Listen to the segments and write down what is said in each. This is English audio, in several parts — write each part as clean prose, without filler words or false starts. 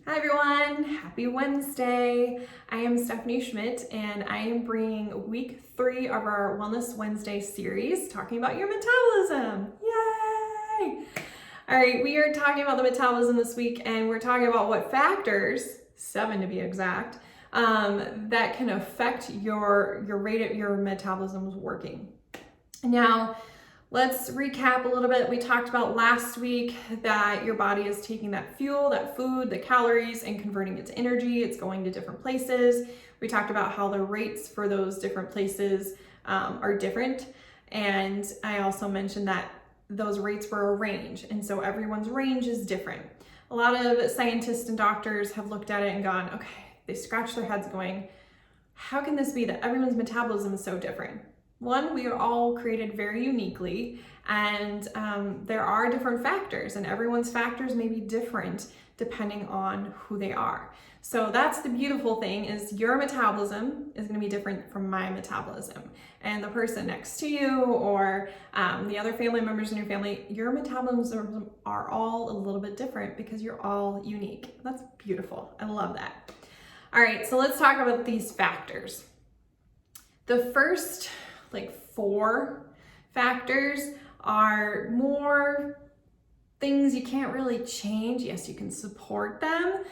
Hi everyone, happy Wednesday. I am Stephanie Schmidt and I am bringing week 3 of our Wellness Wednesday series talking about your metabolism. Yay! All right, we are talking about the metabolism this week and we're talking about what factors, 7 to be exact, that can affect your rate of your metabolism's working. Now, let's recap a little bit. We talked about last week that your body is taking that fuel, that food, the calories, and converting it to energy. It's going to different places. We talked about how the rates for those different places are different. And I also mentioned that those rates were a range. And so everyone's range is different. A lot of scientists and doctors have looked at it and gone, okay, they scratch their heads going, how can this be that everyone's metabolism is so different? One, we are all created very uniquely, and there are different factors, and everyone's factors may be different depending on who they are. So that's the beautiful thing, is your metabolism is going to be different from my metabolism. And the person next to you or the other family members in your family, your metabolisms are all a little bit different because you're all unique. That's beautiful. I love that. All right, so let's talk about these factors. The first 4 factors are more things you can't really change. Yes, you can support them.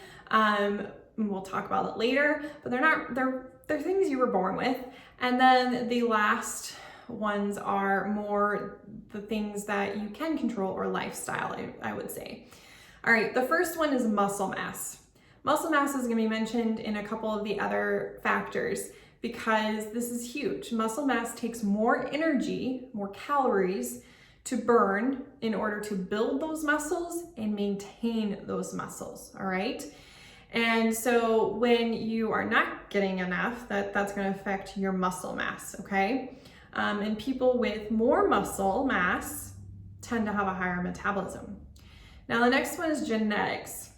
We'll talk about it later, but they're things you were born with. And then the last ones are more the things that you can control or lifestyle, I would say. All right, the first one is muscle mass. Muscle mass is going to be mentioned in a couple of the other factors, because this is huge. Muscle mass takes more energy, more calories to burn in order to build those muscles and maintain those muscles, all right? And so when you are not getting enough, that's gonna affect your muscle mass, okay? And people with more muscle mass tend to have a higher metabolism. Now the next one is genetics.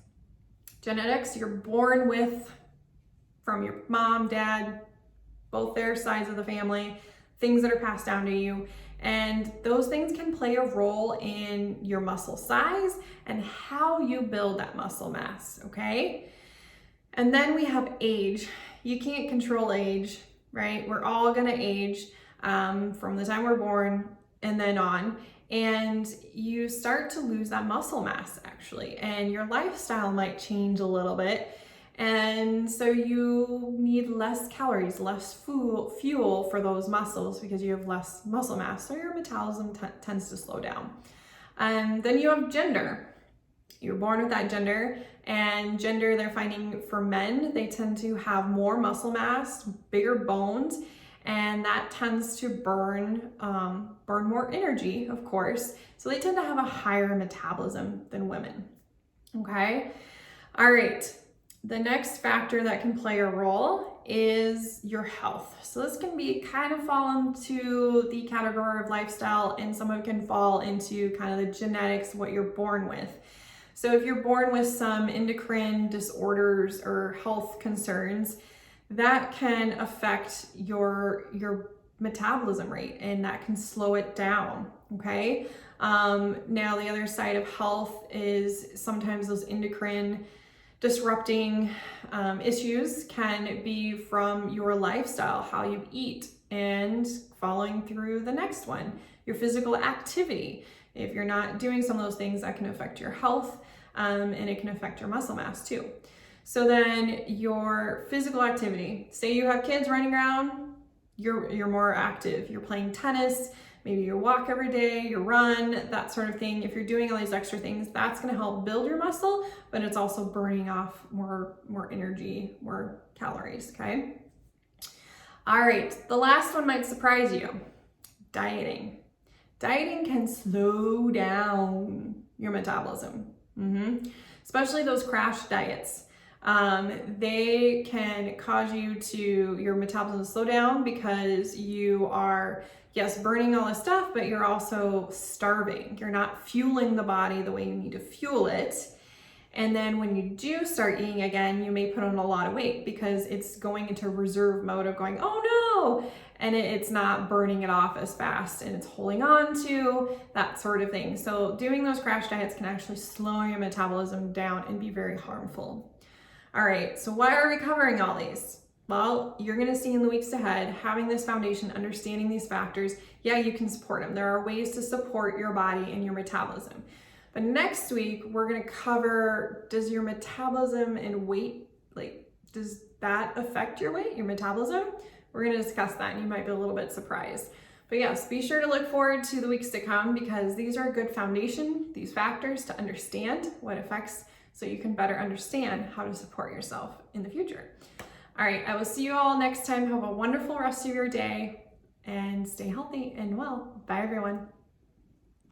Genetics, you're born with from your mom, dad, both their sides of the family, things that are passed down to you. And those things can play a role in your muscle size and how you build that muscle mass, okay? And then we have age. You can't control age, right? We're all gonna age from the time we're born and then on. And you start to lose that muscle mass actually, and your lifestyle might change a little bit. And so you need less calories, less fuel for those muscles because you have less muscle mass. So your metabolism tends to slow down. And then you have gender. You're born with that gender, and gender, they're finding for men, they tend to have more muscle mass, bigger bones, and that tends to burn more energy, of course. So they tend to have a higher metabolism than women. Okay? All right. The next factor that can play a role is your health. So this can be kind of fall into the category of lifestyle, and some of it can fall into kind of the genetics, what you're born with. So if you're born with some endocrine disorders or health concerns, that can affect your metabolism rate, and that can slow it down, okay? Now the other side of health is sometimes those endocrine disrupting issues can be from your lifestyle, how you eat, and following through the next one, your physical activity. If you're not doing some of those things, that can affect your health, and it can affect your muscle mass too. So then your physical activity, say you have kids running around, you're more active, you're playing tennis, maybe you walk every day, you run, that sort of thing. If you're doing all these extra things, that's gonna help build your muscle, but it's also burning off more energy, more calories, okay? All right, the last one might surprise you, dieting. Dieting can slow down your metabolism, especially those crash diets. They can cause your metabolism to slow down because you are, yes, burning all this stuff, but you're also starving. You're not fueling the body the way you need to fuel it. And then when you do start eating again, you may put on a lot of weight because it's going into reserve mode of going, oh no. and it's not burning it off as fast and it's holding on to that sort of thing. So doing those crash diets can actually slow your metabolism down and be very harmful. All right, so why are we covering all these? Well, you're gonna see in the weeks ahead, having this foundation, understanding these factors, yeah, you can support them. There are ways to support your body and your metabolism. But next week, we're gonna cover, does your metabolism and weight, does that affect your weight, your metabolism? We're gonna discuss that and you might be a little bit surprised. But yes, be sure to look forward to the weeks to come because these are a good foundation, these factors to understand what affects, so you can better understand how to support yourself in the future. All right, I will see you all next time. Have a wonderful rest of your day and stay healthy and well. Bye everyone.